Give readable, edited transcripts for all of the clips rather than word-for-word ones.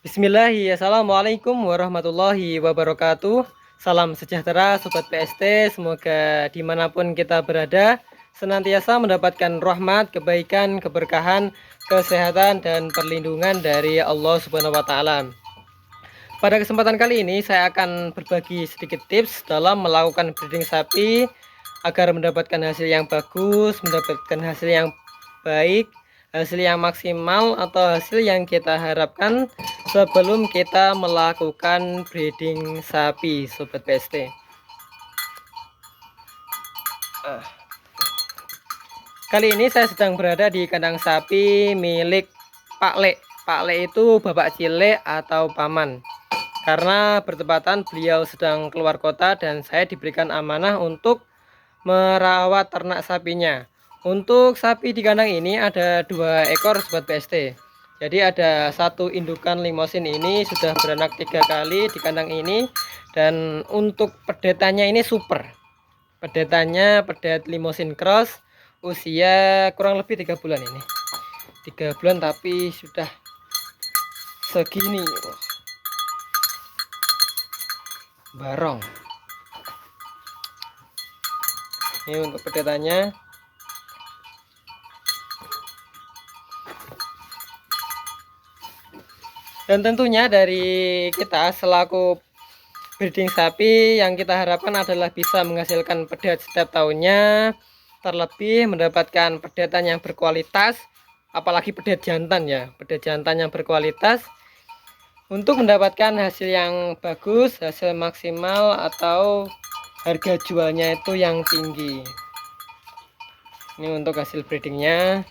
Bismillahi, Assalamualaikum warahmatullahi wabarakatuh. Salam sejahtera Sobat PST. Semoga dimanapun kita berada senantiasa mendapatkan rahmat, kebaikan, keberkahan, kesehatan, dan perlindungan dari Allah Subhanahu wa Ta'ala. Pada kesempatan kali ini saya akan berbagi sedikit tips dalam melakukan breeding sapi agar mendapatkan hasil yang bagus, mendapatkan hasil yang baik, hasil yang maksimal atau hasil yang kita harapkan sebelum kita melakukan breeding sapi, Sobat PST. Kali ini saya sedang berada di kandang sapi milik Pak Le. Pak Le itu bapak cilik atau paman. Karena bertepatan beliau sedang keluar kota dan saya diberikan amanah untuk merawat ternak sapinya. Untuk sapi di kandang ini ada 2 ekor Sobat PST. Jadi ada satu indukan limosin ini sudah beranak 3 kali di kandang ini. Dan untuk pedetannya ini super. Pedetannya pedet limosin cross, usia kurang lebih 3 bulan ini. 3 bulan tapi sudah segini. Barong. Ini untuk pedetannya. Dan tentunya dari kita selaku breeding sapi yang kita harapkan adalah bisa menghasilkan pedet setiap tahunnya, terlebih mendapatkan pedetan yang berkualitas, apalagi pedet jantan ya, pedet jantan yang berkualitas untuk mendapatkan hasil yang bagus, hasil maksimal atau harga jualnya itu yang tinggi. Ini untuk hasil breedingnya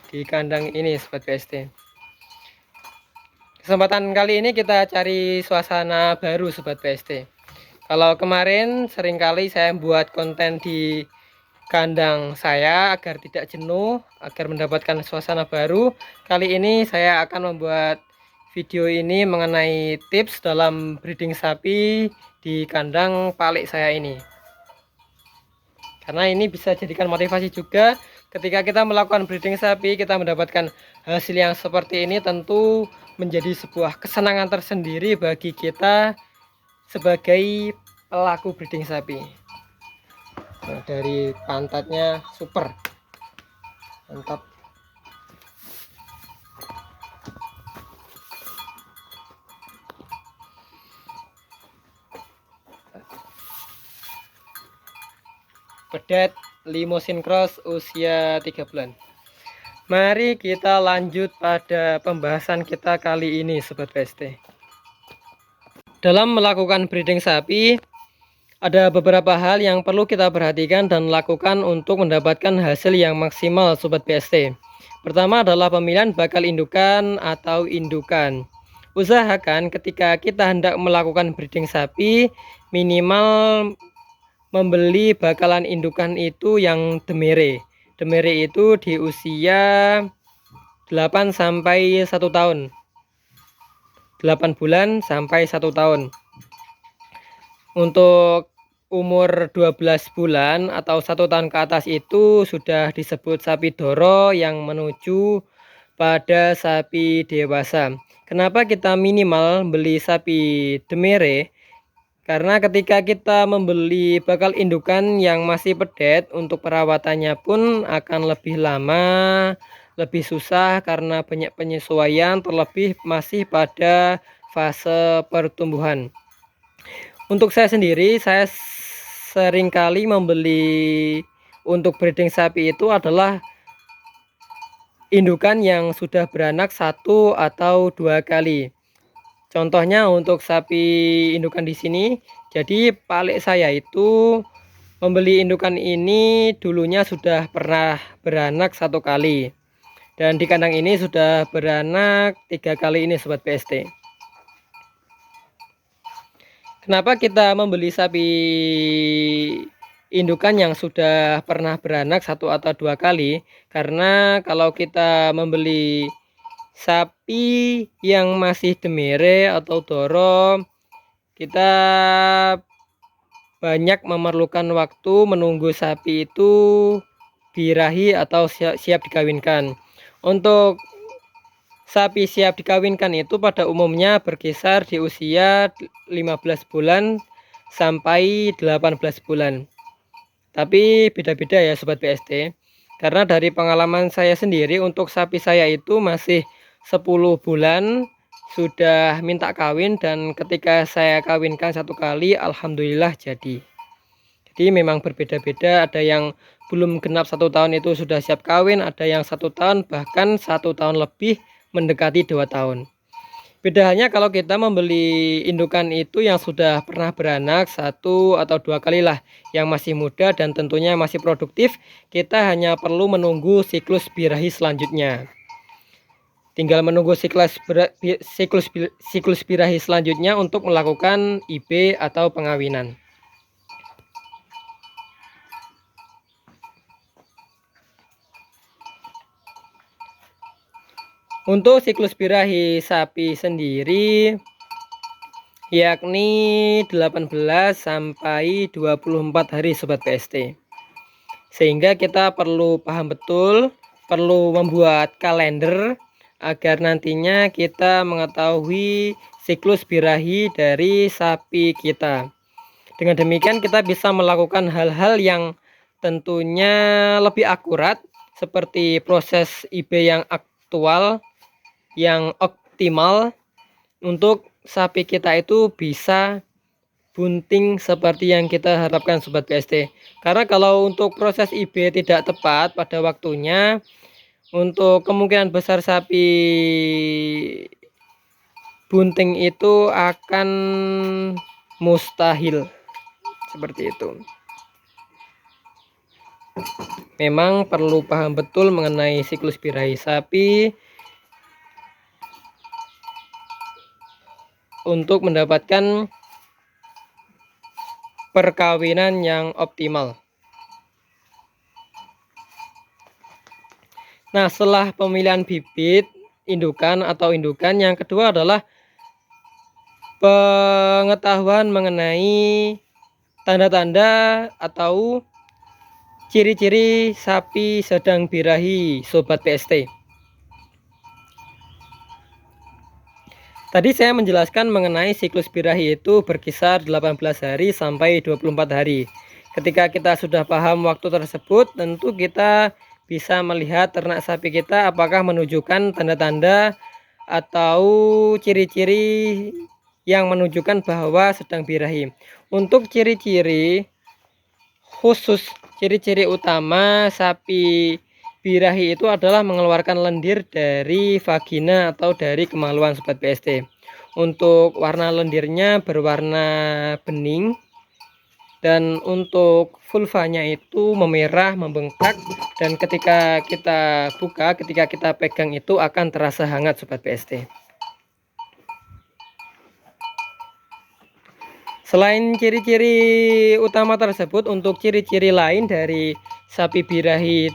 di kandang ini Sobat PST. Kesempatan kali ini kita cari suasana baru Sobat PST. Kalau kemarin seringkali saya buat konten di kandang saya agar tidak jenuh, agar mendapatkan suasana baru. Kali ini saya akan membuat video ini mengenai tips dalam breeding sapi di kandang palik saya ini. Karena ini bisa jadikan motivasi juga ketika kita melakukan breeding sapi, kita mendapatkan hasil yang seperti ini tentu menjadi sebuah kesenangan tersendiri bagi kita sebagai pelaku breeding sapi. Nah, dari pantatnya super mantap. Pedet limosin cross usia 3 bulan. Mari kita lanjut pada pembahasan kita kali ini Sobat PST. Dalam melakukan breeding sapi, ada beberapa hal yang perlu kita perhatikan dan lakukan untuk mendapatkan hasil yang maksimal Sobat PST. Pertama adalah pemilihan bakal indukan atau indukan. Usahakan ketika kita hendak melakukan breeding sapi, minimal membeli bakalan indukan itu yang demere. Demere itu di usia 8 sampai 1 tahun. 8 bulan sampai 1 tahun. Untuk umur 12 bulan atau 1 tahun ke atas itu sudah disebut sapi doro yang menuju pada sapi dewasa. Kenapa kita minimal beli sapi demere? Karena ketika kita membeli bakal indukan yang masih pedet, untuk perawatannya pun akan lebih lama, lebih susah karena banyak penyesuaian, terlebih masih pada fase pertumbuhan. Untuk saya sendiri, saya seringkali membeli untuk breeding sapi itu adalah indukan yang sudah beranak 1 atau 2 kali. Contohnya untuk sapi indukan di sini, jadi palik saya itu membeli indukan ini dulunya sudah pernah beranak 1 kali. Dan di kandang ini sudah beranak 3 kali ini Sobat PST. Kenapa kita membeli sapi indukan yang sudah pernah beranak 1 atau 2 kali? Karena kalau kita membeli sapi yang masih demere atau doro, kita banyak memerlukan waktu menunggu sapi itu birahi atau siap dikawinkan. Untuk sapi siap dikawinkan itu pada umumnya berkisar di usia 15 bulan sampai 18 bulan. Tapi beda-beda ya Sobat BST. Karena dari pengalaman saya sendiri untuk sapi saya itu masih 10 bulan sudah minta kawin, dan ketika saya kawinkan satu kali alhamdulillah jadi. Jadi memang berbeda-beda, ada yang belum genap 1 tahun itu sudah siap kawin, ada yang 1 tahun, bahkan 1 tahun lebih mendekati 2 tahun. Beda halnya kalau kita membeli indukan itu yang sudah pernah beranak 1 atau 2 kali lah, yang masih muda dan tentunya masih produktif, kita hanya perlu menunggu siklus birahi selanjutnya. Tinggal menunggu siklus birahi selanjutnya untuk melakukan IB atau pengawinan. Untuk siklus birahi sapi sendiri yakni 18 sampai 24 hari Sobat PST. Sehingga kita perlu paham betul, perlu membuat kalender agar nantinya kita mengetahui siklus birahi dari sapi kita. Dengan demikian kita bisa melakukan hal-hal yang tentunya lebih akurat, seperti proses IB yang aktual, yang optimal, untuk sapi kita itu bisa bunting seperti yang kita harapkan Sobat PST. Karena kalau untuk proses IB tidak tepat pada waktunya, untuk kemungkinan besar sapi bunting itu akan mustahil, seperti itu. Memang perlu paham betul mengenai siklus birahi sapi untuk mendapatkan perkawinan yang optimal. Nah, setelah pemilihan bibit indukan atau indukan, yang kedua adalah pengetahuan mengenai tanda-tanda atau ciri-ciri sapi sedang birahi Sobat PST. Tadi saya menjelaskan mengenai siklus birahi itu berkisar 18 hari sampai 24 hari. Ketika kita sudah paham waktu tersebut, tentu kita bisa melihat ternak sapi kita apakah menunjukkan tanda-tanda atau ciri-ciri yang menunjukkan bahwa sedang birahi. Untuk ciri-ciri khusus, ciri-ciri utama sapi birahi itu adalah mengeluarkan lendir dari vagina atau dari kemaluan Sobat PST. Untuk warna lendirnya berwarna bening, dan untuk vulvanya itu memerah, membengkak, dan ketika kita buka, ketika kita pegang itu akan terasa hangat Sobat PST. Selain ciri-ciri utama tersebut, untuk ciri-ciri lain dari sapi birahi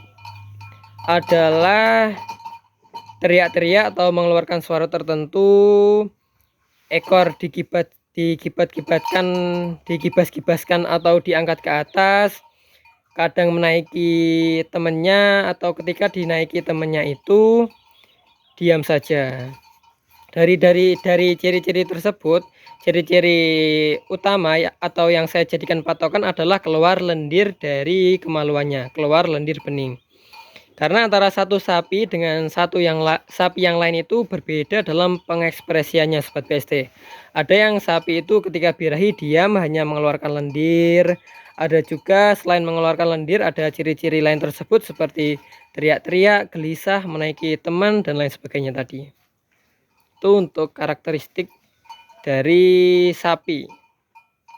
adalah teriak-teriak atau mengeluarkan suara tertentu, ekor digibas-gibaskan atau diangkat ke atas, kadang menaiki temannya, atau ketika dinaiki temannya itu diam saja. Dari ciri-ciri tersebut, ciri-ciri utama atau yang saya jadikan patokan adalah keluar lendir dari kemaluannya, keluar lendir bening. Karena antara satu sapi dengan sapi yang lain itu berbeda dalam pengekspresiannya Sobat PST. Ada yang sapi itu ketika birahi diam, hanya mengeluarkan lendir. Ada juga selain mengeluarkan lendir, ada ciri-ciri lain tersebut seperti teriak-teriak, gelisah, menaiki teman, dan lain sebagainya tadi. Itu untuk karakteristik dari sapi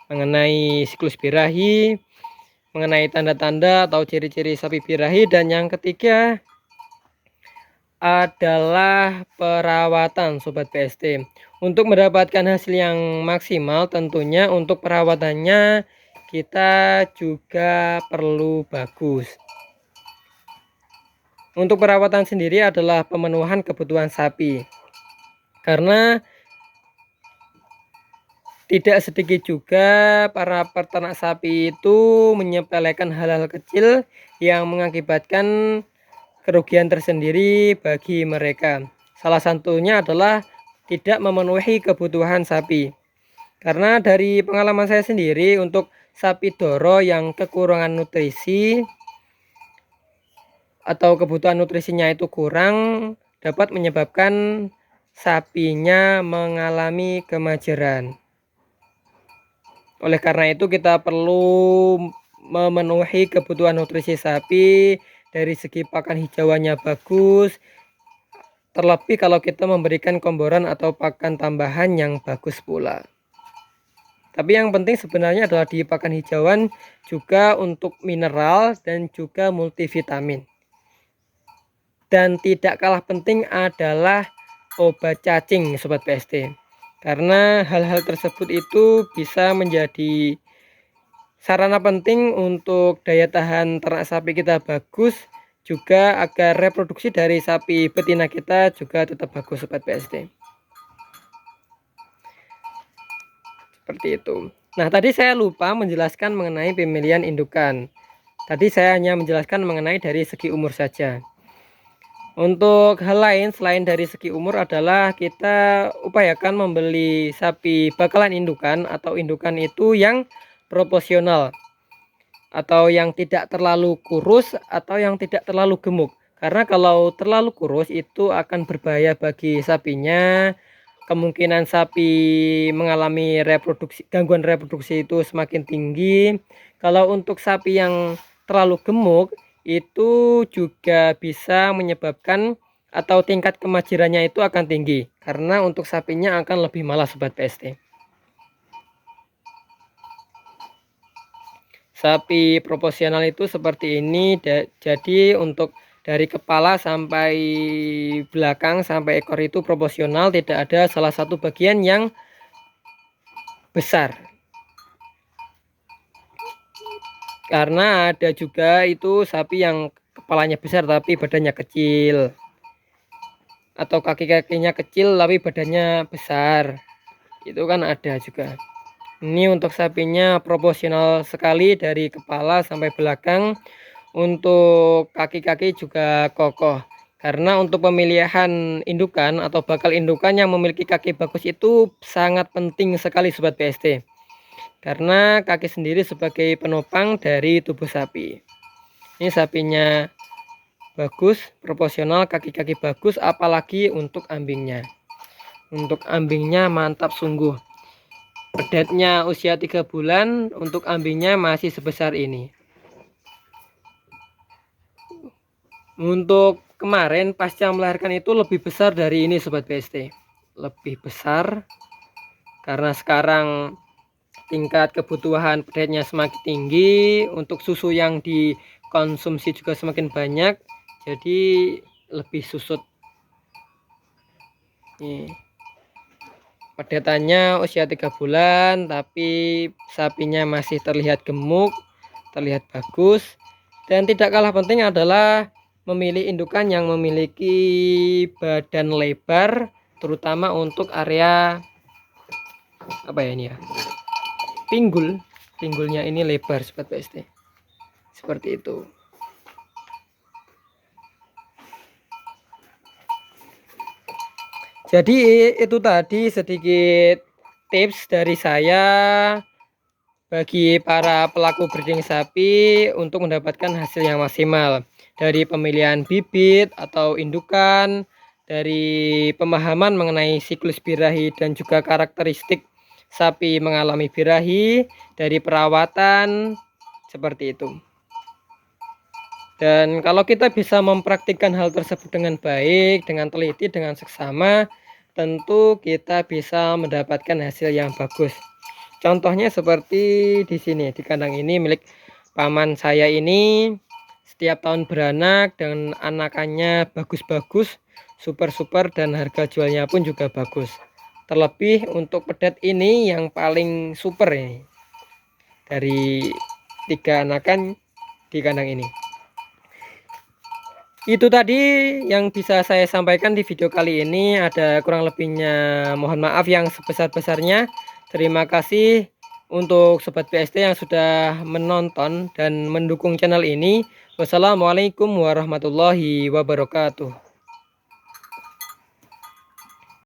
mengenai siklus birahi, mengenai tanda-tanda atau ciri-ciri sapi birahi. Dan yang ketiga adalah perawatan Sobat PST. Untuk mendapatkan hasil yang maksimal, tentunya untuk perawatannya kita juga perlu bagus. Untuk perawatan sendiri adalah pemenuhan kebutuhan sapi, karena tidak sedikit juga para peternak sapi itu menyepelekan hal-hal kecil yang mengakibatkan kerugian tersendiri bagi mereka. Salah satunya adalah tidak memenuhi kebutuhan sapi. Karena dari pengalaman saya sendiri, untuk sapi Doro yang kekurangan nutrisi atau kebutuhan nutrisinya itu kurang, dapat menyebabkan sapinya mengalami kemajeran. Oleh karena itu kita perlu memenuhi kebutuhan nutrisi sapi. Dari segi pakan hijauannya bagus, terlebih kalau kita memberikan komboran atau pakan tambahan yang bagus pula. Tapi yang penting sebenarnya adalah di pakan hijauan juga untuk mineral dan juga multivitamin. Dan tidak kalah penting adalah obat cacing Sobat PST. Karena hal-hal tersebut itu bisa menjadi sarana penting untuk daya tahan ternak sapi kita bagus, juga agar reproduksi dari sapi betina kita juga tetap bagus Sobat PST. Seperti itu. Nah, tadi saya lupa menjelaskan mengenai pemilihan indukan. Tadi saya hanya menjelaskan mengenai dari segi umur saja. Untuk hal lain selain dari segi umur adalah kita upayakan membeli sapi bakalan indukan atau indukan itu yang proporsional, atau yang tidak terlalu kurus atau yang tidak terlalu gemuk. Karena kalau terlalu kurus itu akan berbahaya bagi sapinya. Kemungkinan sapi mengalami gangguan reproduksi itu semakin tinggi. Kalau untuk sapi yang terlalu gemuk itu juga bisa menyebabkan atau tingkat kemajerannya itu akan tinggi, karena untuk sapinya akan lebih malas Sobat PST. Sapi proporsional itu seperti ini. Jadi untuk dari kepala sampai belakang sampai ekor itu proporsional, tidak ada salah satu bagian yang besar. Karena ada juga itu sapi yang kepalanya besar tapi badannya kecil, atau kaki-kakinya kecil tapi badannya besar. Itu kan ada juga. Ini untuk sapinya proporsional sekali dari kepala sampai belakang. Untuk kaki-kaki juga kokoh. Karena untuk pemilihan indukan atau bakal indukan yang memiliki kaki bagus itu sangat penting sekali Sobat PST. Karena kaki sendiri sebagai penopang dari tubuh sapi. Ini sapinya bagus, proporsional, kaki-kaki bagus, apalagi untuk ambingnya. Untuk ambingnya mantap sungguh. Pedetnya usia 3 bulan, untuk ambingnya masih sebesar ini. Untuk kemarin pasca melahirkan itu lebih besar dari ini Sobat PST. Lebih besar. Karena sekarang tingkat kebutuhan pedetnya semakin tinggi. Untuk susu yang dikonsumsi juga semakin banyak. Jadi lebih susut. Nih. Pedetannya usia 3 bulan, tapi sapinya masih terlihat gemuk, terlihat bagus. Dan tidak kalah penting adalah memilih indukan yang memiliki badan lebar, terutama untuk area apa ya ini ya, pinggulnya ini lebar Sobat PST. Seperti itu. Jadi itu tadi sedikit tips dari saya bagi para pelaku breeding sapi untuk mendapatkan hasil yang maksimal. Dari pemilihan bibit atau indukan, dari pemahaman mengenai siklus birahi dan juga karakteristik sapi mengalami birahi, dari perawatan, seperti itu. Dan kalau kita bisa mempraktikkan hal tersebut dengan baik, dengan teliti, dengan seksama, tentu kita bisa mendapatkan hasil yang bagus. Contohnya seperti di sini, di kandang ini milik paman saya ini. Setiap tahun beranak dan anakannya bagus-bagus, super-super, dan harga jualnya pun juga bagus. Terlebih untuk pedet ini yang paling super ini dari 3 anakan di kandang ini. Itu tadi yang bisa saya sampaikan di video kali ini. Ada kurang lebihnya mohon maaf yang sebesar-besarnya. Terima kasih untuk Sobat PST yang sudah menonton dan mendukung channel ini. Wassalamualaikum warahmatullahi wabarakatuh.